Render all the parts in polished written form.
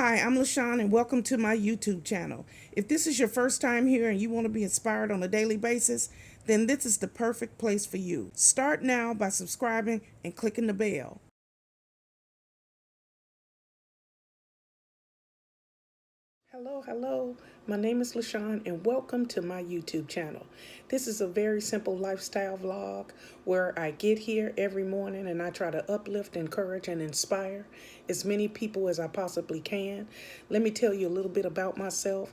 Hi, I'm LaShawn and welcome to my YouTube channel. If this is your first time here and you want to be inspired on a daily basis, then this is the perfect place for you. Start now by subscribing and clicking the bell. Hello. My name is LaShawn and welcome to my YouTube channel. This is a very simple lifestyle vlog where I get here every morning and I try to uplift, encourage, and inspire as many people as I possibly can. Let me tell you a little bit about myself.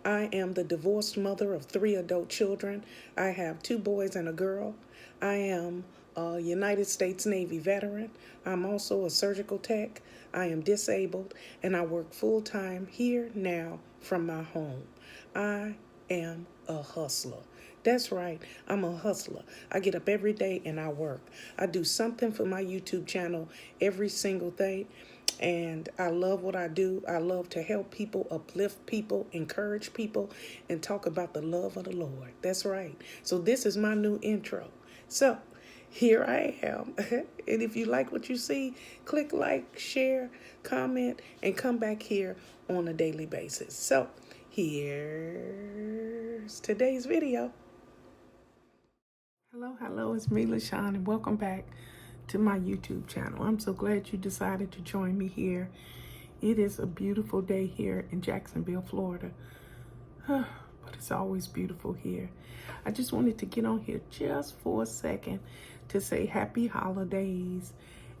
I am the divorced mother of 3 adult children. I have 2 boys and a girl. I am a United States Navy veteran. I'm also a surgical tech. I am disabled and I work full time here now from my home. I am a hustler. That's right, I'm a hustler. I get up every day and I work. I do something for my YouTube channel every single day. And I love what I do. I love to help people, uplift people, encourage people, and talk about the love of the Lord. That's right. So this is my new intro. So here I am. And if you like what you see, click like, share, comment, and come back here on a daily basis. So here's today's video. Hello, it's me, LaShawn, and welcome back to my YouTube channel. I'm so glad you decided to join me here. It is a beautiful day here in Jacksonville, Florida. But it's always beautiful here. I just wanted to get on here just for a second to say happy holidays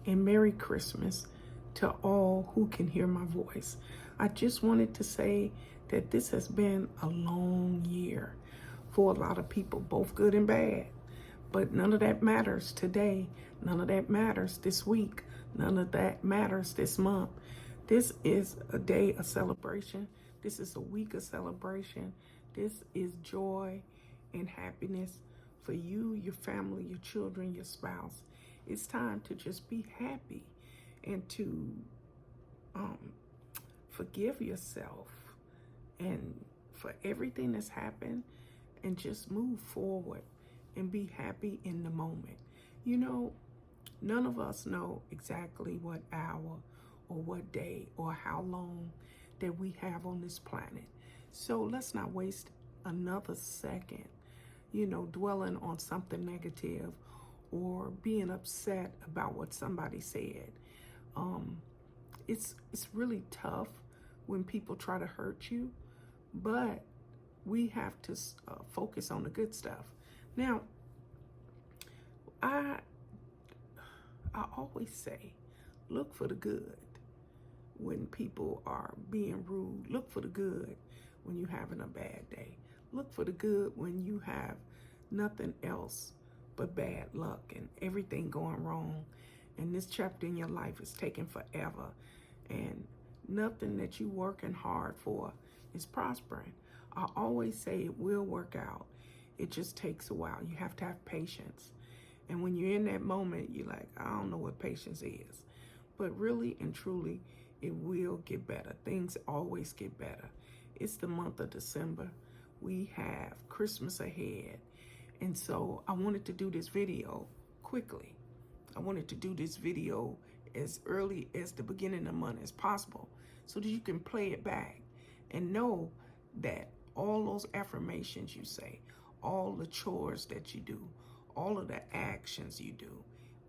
and Merry Christmas to all who can hear my voice. I just wanted to say that this has been a long year for a lot of people, both good and bad. But none of that matters today. None of that matters this week. None of that matters this month. This is a day of celebration. This is a week of celebration. This is joy and happiness for you, your family, your children, your spouse. It's time to just be happy and to forgive yourself and for everything that's happened and just move forward and be happy in the moment. You know, none of us know exactly what hour or what day or how long that we have on this planet. So let's not waste another second, dwelling on something negative or being upset about what somebody said. It's really tough when people try to hurt you, but we have to focus on the good stuff. Now, I always say, look for the good when people are being rude. Look for the good when you're having a bad day. Look for the good when you have nothing else but bad luck and everything going wrong. And this chapter in your life is taking forever. And nothing that you're working hard for is prospering. I always say it will work out. It just takes a while. You have to have patience. And when you're in that moment, you're like, I don't know what patience is. But really and truly, it will get better. Things always get better. It's the month of December. We have Christmas ahead. And so I wanted to do this video quickly. I wanted to do this video as early as the beginning of the month as possible so that you can play it back and know that all those affirmations you say, all the chores that you do, all of the actions you do,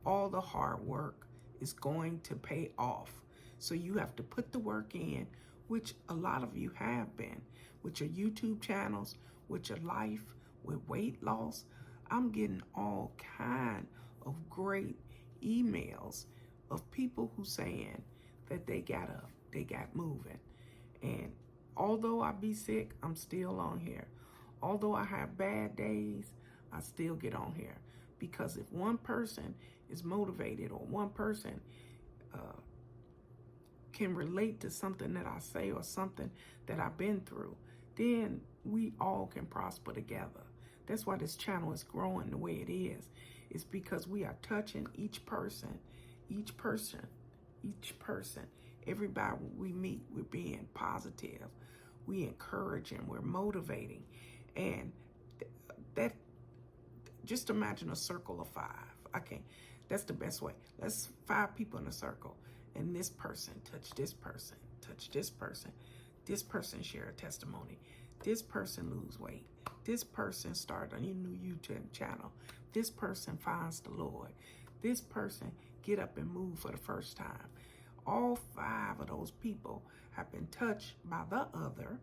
all the hard work is going to pay off. So you have to put the work in, which a lot of you have been, with your YouTube channels, with your life, with weight loss. I'm getting all kind of great emails of people who saying that they got up, they got moving. And although I be sick, I'm still on here. Although I have bad days, I still get on here. Because if one person is motivated or one person can relate to something that I say or something that I've been through, then we all can prosper together. That's why this channel is growing the way it is. It's because we are touching each person. Everybody we meet, we're being positive. We encouraging, we're motivating. And that, just imagine a circle of 5. That's the best way. Let's 5 people in a circle. And this person touch this person. touch this person. This person share a testimony. This person lose weight. This person start a new YouTube channel. This person finds the Lord. This person get up and move for the first time. All 5 of those people have been touched by the other,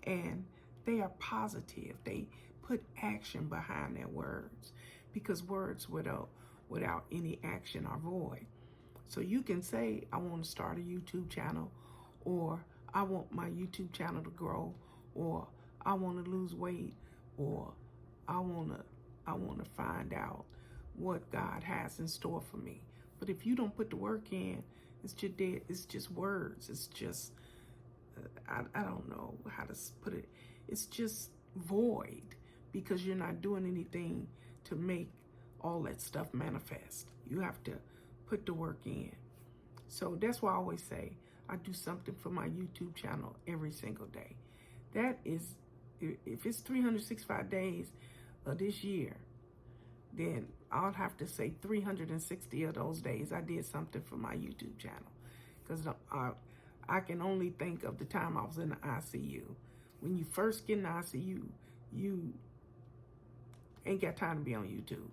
and they are positive. They put action behind their words, because words without any action are void. So you can say, I want to start a YouTube channel, or I want my YouTube channel to grow, or I want to lose weight, or I want to find out what God has in store for me. But if you don't put the work in, it's just dead. It's just words. It's just, I don't know how to put it. It's just void, because you're not doing anything to make all that stuff manifest. You have to put the work in. So that's why I always say I do something for my YouTube channel every single day. That is, if it's 365 days of this year, then I'll have to say 360 of those days I did something for my YouTube channel. Because I can only think of the time I was in the ICU. When you first get in the ICU, you ain't got time to be on YouTube.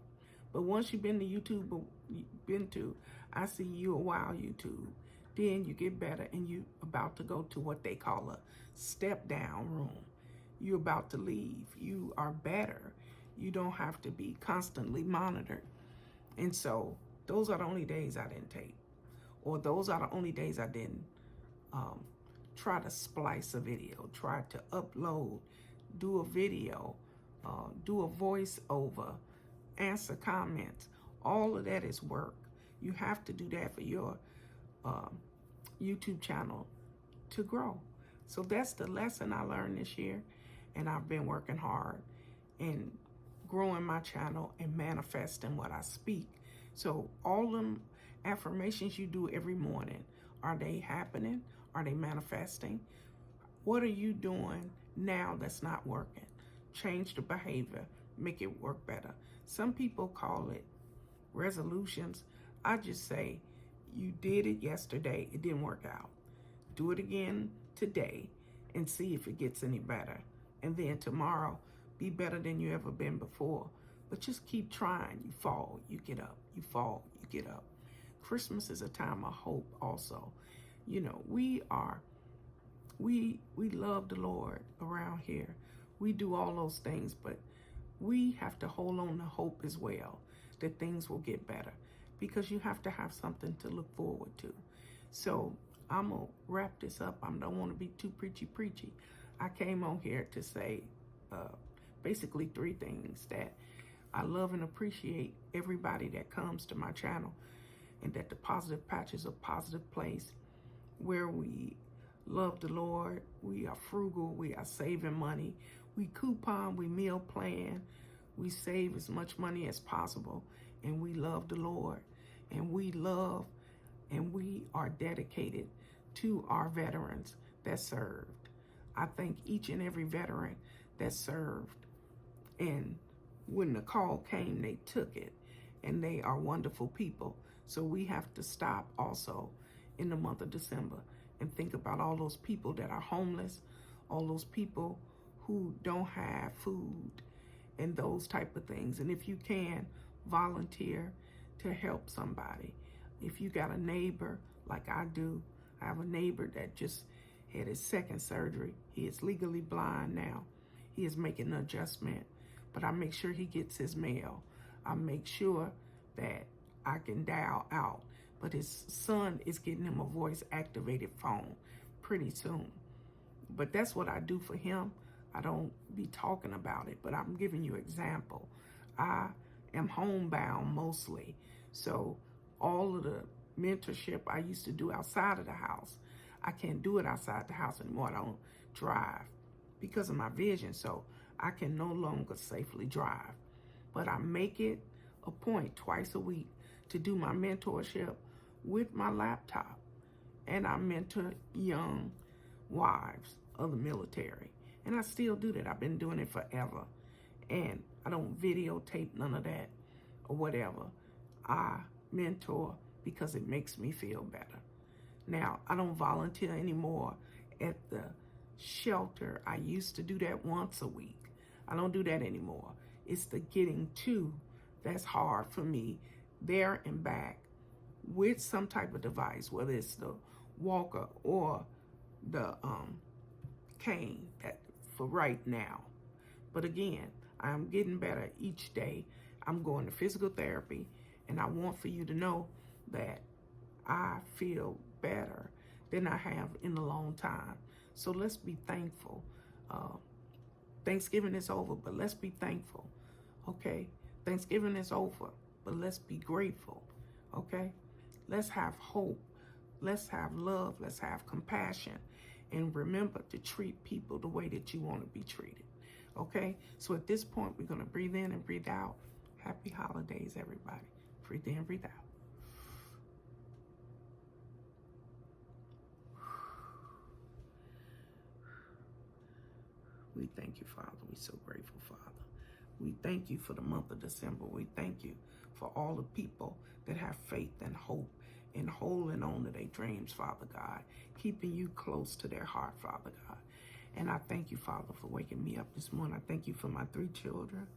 But once you've been to YouTube, you've been to ICU a while, YouTube, then you get better, and you about to go to what they call a step down room. You're about to leave. You are better. You don't have to be constantly monitored. And so those are the only days I didn't take. Or those are the only days I didn't try to splice a video, try to upload, do a video, do a voiceover, answer comments. All of that is work. You have to do that for your YouTube channel to grow. So that's the lesson I learned this year. And I've been working hard and growing my channel and manifesting what I speak. So all them affirmations you do every morning, are they happening? Are they manifesting? What are you doing now that's not working? Change the behavior, make it work better. Some people call it resolutions. I just say, you did it yesterday, it didn't work out. Do it again today and see if it gets any better. And then tomorrow, be better than you ever been before. But just keep trying. You fall, you get up. You fall, you get up. Christmas is a time of hope also. You know, we love the Lord around here. We do all those things, but we have to hold on to hope as well, that things will get better, because you have to have something to look forward to. So I'm going to wrap this up. I don't want to be too preachy. I came on here to say basically 3 things: that I love and appreciate everybody that comes to my channel, and that the Positive Patch is a positive place where we love the Lord, we are frugal, we are saving money, we coupon, we meal plan, we save as much money as possible, and we love the Lord, and we love and we are dedicated to our veterans that served. I thank each and every veteran that served, and when the call came, they took it, and they are wonderful people. So we have to stop also in the month of December and think about all those people that are homeless, all those people who don't have food, and those type of things. And if you can, volunteer to help somebody. If you got a neighbor like I do, I have a neighbor that just had his 2nd surgery. He is legally blind now. He is making an adjustment, but I make sure he gets his mail. I make sure that I can dial out, but his son is getting him a voice-activated phone pretty soon. But that's what I do for him. I don't be talking about it, but I'm giving you an example. I am homebound mostly, so all of the mentorship I used to do outside of the house, I can't do it outside the house anymore. I don't drive because of my vision, so I can no longer safely drive. But I make it a point twice a week to do my mentorship with my laptop. And I mentor young wives of the military. And I still do that. I've been doing it forever. And I don't videotape none of that or whatever. I mentor because it makes me feel better. Now, I don't volunteer anymore at the shelter. I used to do that once a week. I don't do that anymore. It's the getting to that's hard for me, there and back, with some type of device, whether it's the walker or the cane for right now. But again, I'm getting better each day. I'm going to physical therapy, and I want for you to know that I feel better than I have in a long time. So let's be thankful. Thanksgiving is over, but let's be thankful, okay? Thanksgiving is over, but let's be grateful, okay? Let's have hope. Let's have love. Let's have compassion. And remember to treat people the way that you want to be treated, okay? So at this point, we're going to breathe in and breathe out. Happy holidays, everybody. Breathe in, breathe out. We thank you, Father. We're so grateful, Father. We thank you for the month of December. We thank you for all the people that have faith and hope and holding on to their dreams, Father God, keeping you close to their heart, Father God. And I thank you, Father, for waking me up this morning. I thank you for my 3 children.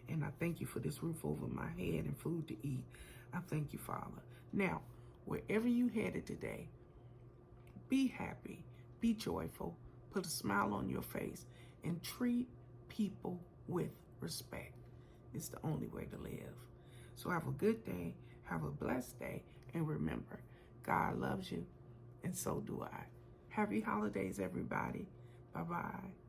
And I thank you for this roof over my head and food to eat. I thank you, Father. Now, wherever you headed today, be happy, be joyful, put a smile on your face, and treat people with respect. It's the only way to live. So have a good day, have a blessed day, and remember, God loves you, and so do I. Happy holidays, everybody. Bye-bye.